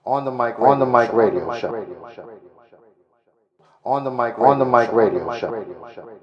On the mic radio show. On the mic radio show.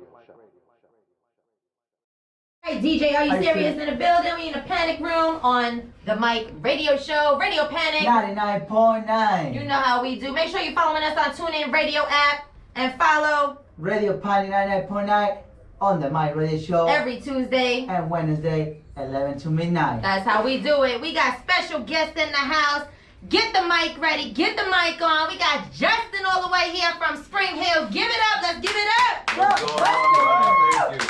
Hey DJ, are you serious in the building? We in a panic room on the mic radio show, Radio Panic 99.9. You know how we do. Make sure you're following us on TuneIn Radio app and follow Radio Panic 99.9 on the mic radio show every Tuesday and Wednesday 11 to midnight. That's how we do it. We got special guests in the house. Get the mic ready. Get the mic on. We got Justin all the way here from Spring Hill. Give it up. Let's give it up. What's going on? Thank you.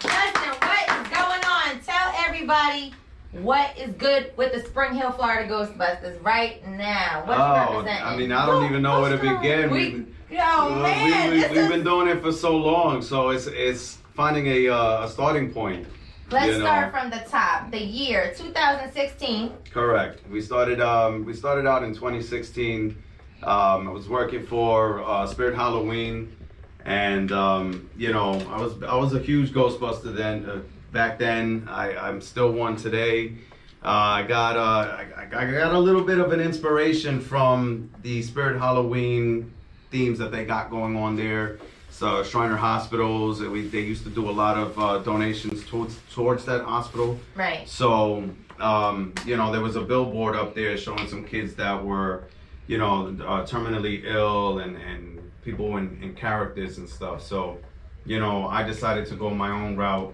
Justin, what is going on? Tell everybody what is good with the Spring Hill, Florida Ghostbusters right now. What you representing? I mean, I don't even know where to begin. We've been doing it for so long, so it's finding a starting point. Let's start from the top. The year 2016. Correct. We started out in 2016. I was working for Spirit Halloween, and I was a huge Ghostbuster then. Back then, I'm still one today. I got a little bit of an inspiration from the Spirit Halloween themes that they got going on there. So Shriner Hospitals, they used to do a lot of donations towards that hospital. Right. So there was a billboard up there showing some kids that were, terminally ill and people in characters and stuff. So, I decided to go my own route,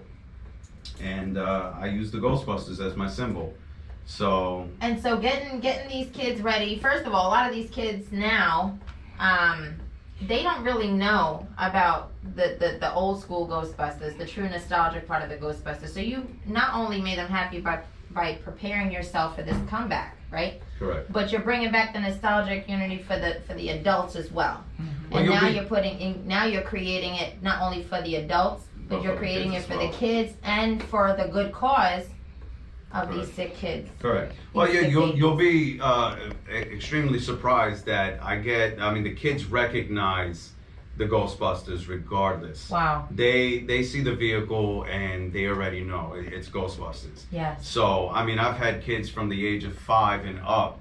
and I used the Ghostbusters as my symbol. So. And so getting these kids ready. First of all, a lot of these kids now. They don't really know about the old school Ghostbusters, the true nostalgic part of the Ghostbusters. So you not only made them happy by preparing yourself for this comeback, right? Correct. But you're bringing back the nostalgic unity for the adults as well. Mm-hmm. And now you're creating it not only for the adults, but you're creating it for the kids and for the good cause of these sick kids. Correct. Well, yeah, you'll be extremely surprised that the kids recognize the Ghostbusters regardless. Wow. They see the vehicle and they already know it's Ghostbusters. Yes. So, I've had kids from the age of 5 and up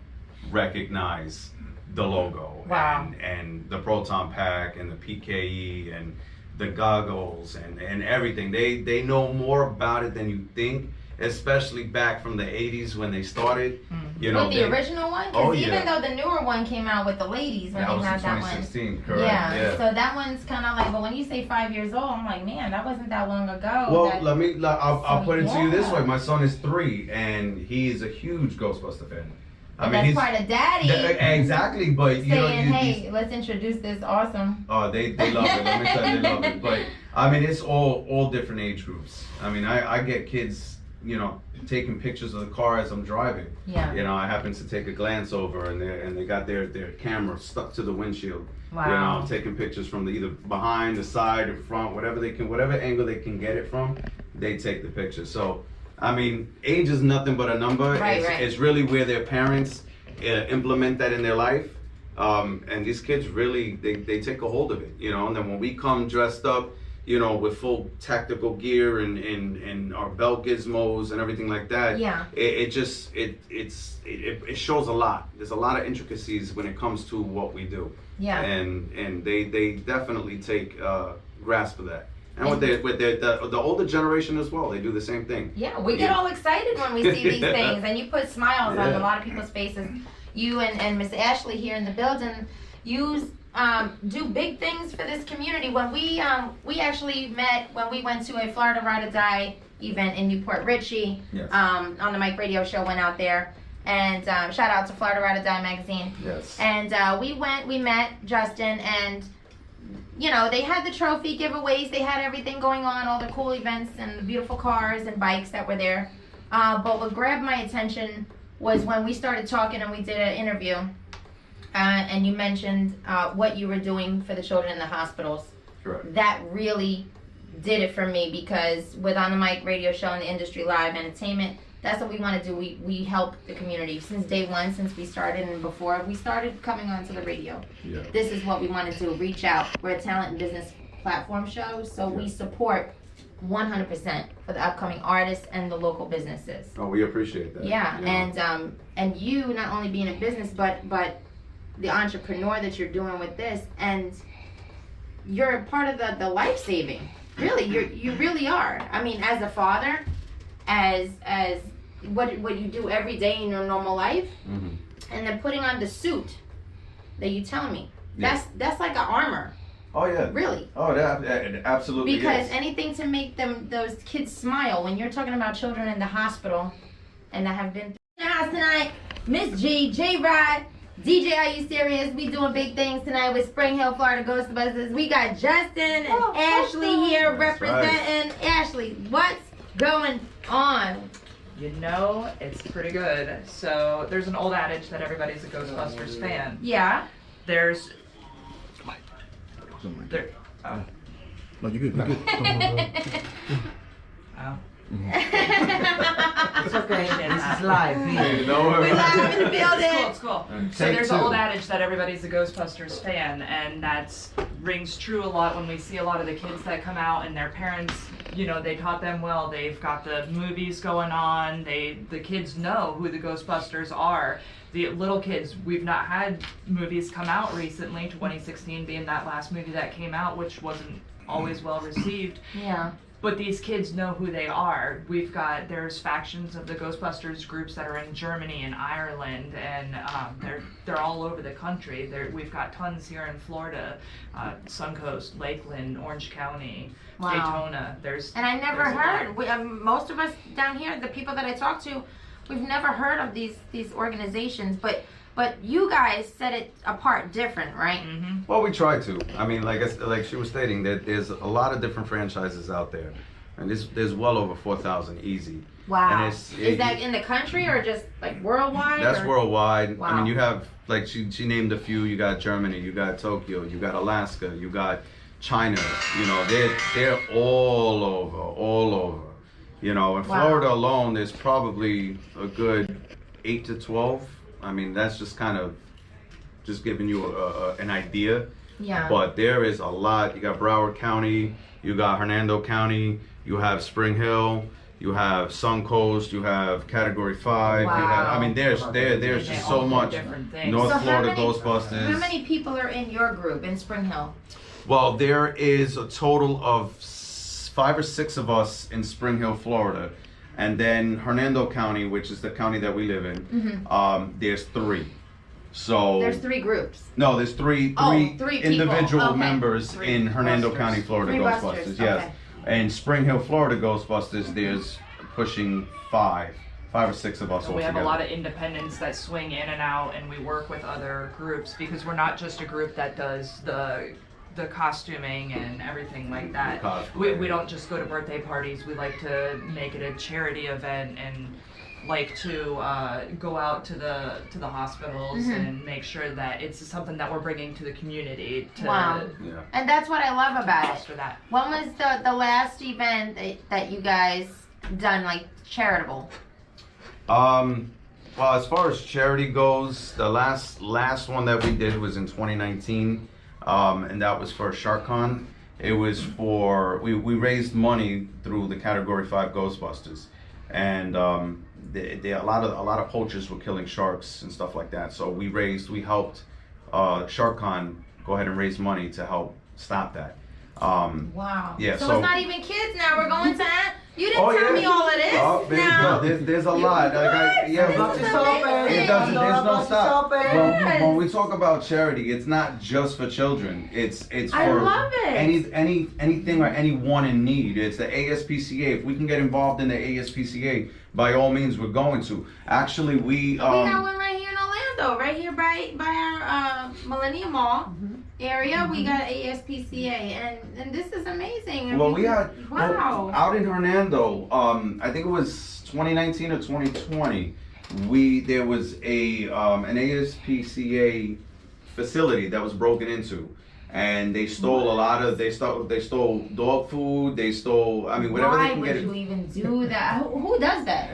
recognize the logo. Wow. And the Proton Pack and the PKE and the goggles and everything. They know more about it than you think. Especially back from the 80s when they started. With the original one? Because even though the newer one came out with the ladies when they had that one. 2016, correct. Yeah, so that one's kind of like, but when you say 5 years old, I'm like, man, that wasn't that long ago. Well, I'll put it to you this way. My son is 3 and he is a huge Ghostbuster fan. That's part of daddy. Exactly, but saying, hey, let's introduce this awesome. Oh, they love it. Let me tell you, they love it. But it's all different age groups. I get kids taking pictures of the car as I'm driving. Yeah. I happen to take a glance over and they got their camera stuck to the windshield. Wow. Taking pictures from either behind, the side, or front, whatever angle they can get it from, they take the picture. So, age is nothing but a number. Right. It's really where their parents implement that in their life. And these kids really, they take a hold of it, and then when we come dressed up, with full tactical gear and our belt gizmos and everything like that. Yeah. It shows a lot. There's a lot of intricacies when it comes to what we do. Yeah. And they definitely take grasp of that. And with the older generation as well, they do the same thing. Yeah, we get all excited when we see these things, and you put smiles on a lot of people's faces. You and Miss Ashley here in the building do big things for this community. When we actually met when we went to a Florida Ride or Die event in Newport Richie. Yes. On the Mike Radio Show, went out there, and shout out to Florida Ride or Die magazine. Yes. And we met Justin, and they had the trophy giveaways, they had everything going on, all the cool events and the beautiful cars and bikes that were there. But what grabbed my attention was when we started talking and we did an interview. And you mentioned what you were doing for the children in the hospitals. Correct. That really did it for me, because with On the Mic Radio Show and the Industry Live Entertainment, that's what we want to do. We help the community since day one, since we started and before we started coming onto the radio. Yeah. This is what we want to do, reach out. We're a talent and business platform show, so we support 100% for the upcoming artists and the local businesses. Oh, we appreciate that. Yeah, and you not only being in business, but the entrepreneur that you're doing with this, and you're a part of the life saving. Really, you really are. I mean, as a father, as what you do every day in your normal life, and then putting on the suit that you telling me. That's like an armor. Oh yeah. Really. Oh, that absolutely. Because is. anything to make those kids smile. When you're talking about children in the hospital, and I have been in the house tonight, Miss G, Jrod, DJ, are you serious? We doing big things tonight with Spring Hill, Florida Ghostbusters. We got Justin and Ashley here representing. Right. Ashley, what's going on? You know, it's pretty good. So there's an old adage that everybody's a Ghostbusters fan. Yeah. There's No, you're good. You're good. Oh. It's okay. This is live here. We're live in the building. It's cool. So there's an old adage that everybody's a Ghostbusters fan, and that rings true a lot when we see a lot of the kids that come out and their parents, you know, they taught them well. They've got the movies going on. The kids know who the Ghostbusters are. The little kids, we've not had movies come out recently, 2016 being that last movie that came out, which wasn't always well received. Yeah. But these kids know who they are. There's factions of the Ghostbusters groups that are in Germany and Ireland, and they're all over the country. We've got tons here in Florida, Suncoast, Lakeland, Orange County, Daytona. And I never heard. Most of us down here, the people that I talk to, we've never heard of these organizations, but you guys set it apart different, right? Mm-hmm. Well, we try to. I mean, like she was stating, that there's a lot of different franchises out there, and there's well over 4,000 easy. Wow. And is that in the country or just like worldwide? That's worldwide. Wow. I mean, you have, like she named a few. You got Germany, you got Tokyo, you got Alaska, you got China. You know, they're all over. You know, in Florida alone, there's probably a good 8 to 12. I mean, that's just kind of just giving you an idea. Yeah. But there is a lot. You got Broward County, you got Hernando County, you have Spring Hill, you have Suncoast, you have Category 5. Wow. You have, I mean, there's just so much. North Florida Ghostbusters. How many people are in your group in Spring Hill? Well, there is a total of 5 or 6 of us in Spring Hill, Florida. And then Hernando County, which is the county that we live in, there's 3. So there's 3 groups. No, there's three individual members in Hernando County, Florida Ghostbusters. Yes, and Spring Hill, Florida Ghostbusters. There's pushing 5 or 6 of us. So we have a lot of independents that swing in and out, and we work with other groups because we're not just a group that does the costuming and everything like that. We don't just go to birthday parties. We like to make it a charity event and like to go out to the hospitals and make sure that it's something that we're bringing to the community. And that's what I love about it. For that. When was the last event that you guys done, like charitable? Well, as far as charity goes, the last one that we did was in 2019. And that was for SharkCon. It was for we raised money through the Category 5 Ghostbusters, and a lot of poachers were killing sharks and stuff like that. So we helped SharkCon go ahead and raise money to help stop that. Wow. Yeah. So it's not even kids now. We're going to. You didn't tell me all of this. Oh, now. There's a lot. There's no stop. When we talk about charity, it's not just for children. It's for I love it. anything or anyone in need. It's the ASPCA. If we can get involved in the ASPCA, by all means, we're going to. Actually, we got one right here in Orlando, right here by our Millennium Mall area. We got ASPCA, and this is amazing. Well, we had out in Hernando. I think it was 2019 or 2020. There was an ASPCA facility that was broken into, and they stole they stole dog food. They stole, I mean, whatever they can get. Why would you even do that? Who does that?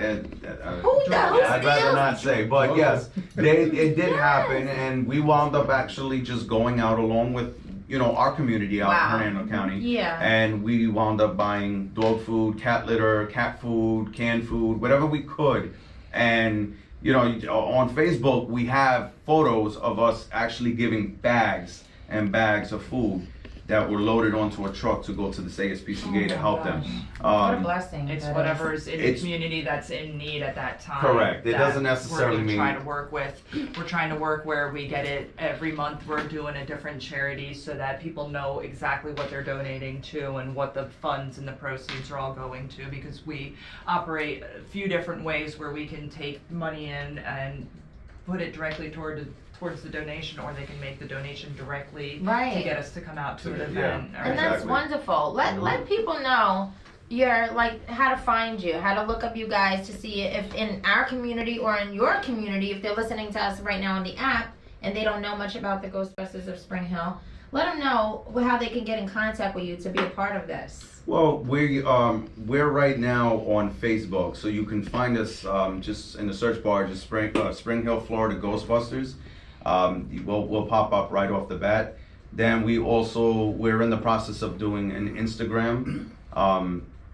Who does? I'd rather not say, but yes, it did happen, and we wound up actually just going out along with our community out Wow. in Hernando County. Yeah. And we wound up buying dog food, cat litter, cat food, canned food, whatever we could. And on Facebook, we have photos of us actually giving bags and bags of food that were loaded onto a truck to go to the ASPCA to help them. What a blessing. It's that whatever's is. in the community that's in need at that time. Correct. It that doesn't necessarily we're mean- trying to work with. We're trying to work where we get it every month. We're doing a different charity so that people know exactly what they're donating to and what the funds and the proceeds are all going to, because we operate a few different ways where we can take money in and put it directly towards the donation, or they can make the donation directly Right. to get us to come out to an Yeah. event. or- And that's Exactly. wonderful. Let people know how to find you, how to look up you guys to see if in our community or in your community, if they're listening to us right now on the app and they don't know much about the Ghostbusters of Spring Hill, let them know how they can get in contact with you to be a part of this. Well, we're right now on Facebook, so you can find us just in the search bar, just Spring Hill, Florida Ghostbusters. We'll pop up right off the bat. Then we're in the process of doing an Instagram,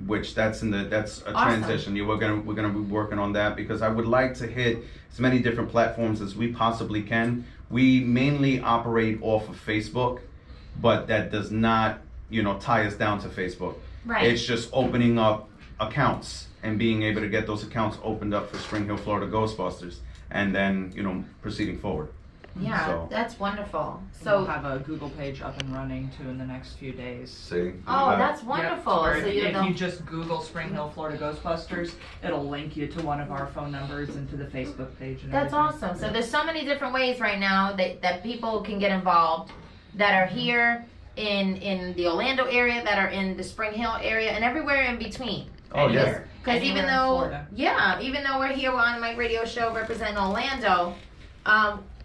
which that's a Awesome. transition. We're gonna be working on that because I would like to hit as many different platforms as we possibly can. We mainly operate off of Facebook, but that does not tie us down to Facebook. Right. It's just opening up accounts and being able to get those accounts opened up for Spring Hill, Florida Ghostbusters, and then proceeding forward. Yeah, So- that's wonderful. We'll So, have a Google page up and running too in the next few days. See? oh, that's Yep, wonderful. where So if you just Google Spring Hill, Florida Ghostbusters, it'll link you to one of our phone numbers and to the Facebook page. And That's everything. awesome. So there's so many different ways right now that people can get involved that are here in the Orlando area, that are in the Spring Hill area, and everywhere in between. Oh, yes. Anywhere. Because Anywhere in Florida. even though we're here on my radio show representing Orlando,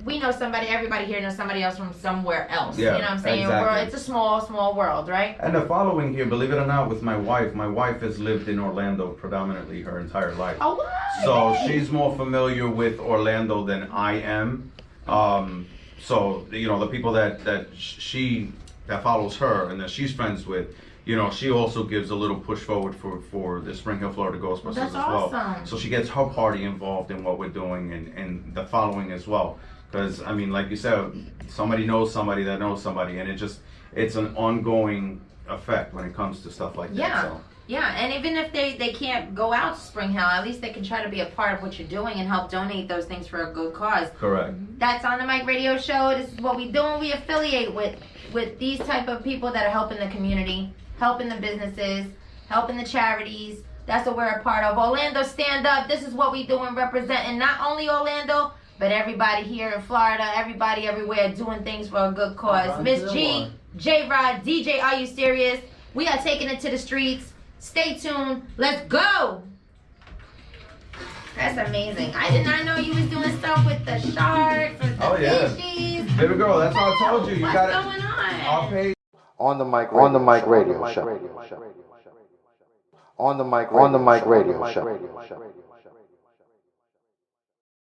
we know everybody here knows somebody else from somewhere else. Yeah, you know what I'm saying? exactly. It's a small world, right? And the following here, believe it or not, with my wife has lived in Orlando predominantly her entire life. Oh, what? So she's more familiar with Orlando than I am. So the people that follows her and that she's friends with, she also gives a little push forward for the Spring Hill, Florida Ghostbusters That's as well. awesome. So she gets her party involved in what we're doing and the following as well. Because like you said, somebody knows somebody that knows somebody, and it's an ongoing effect when it comes to stuff like Yeah. that. So. Yeah, and even if they can't go out to Spring Hill, at least they can try to be a part of what you're doing and help donate those things for a good cause. Correct. That's on the Mike Radio Show. This is what we do, and we affiliate with these type of people that are helping the community, helping the businesses, helping the charities. That's what we're a part of. Orlando, stand up. This is what we do and representing not only Orlando, but everybody here in Florida, everybody everywhere doing things for a good cause. Run Miss to the G, one. Jrod, DJ, are you serious? We are taking it to the streets. Stay tuned. Let's go. That's amazing. I did not know you was doing stuff with the sharks, with the Oh, yeah. fishies. Baby girl, that's what I told you. You What's got going it. on? Our page. On the mic radio show. On the mic radio show.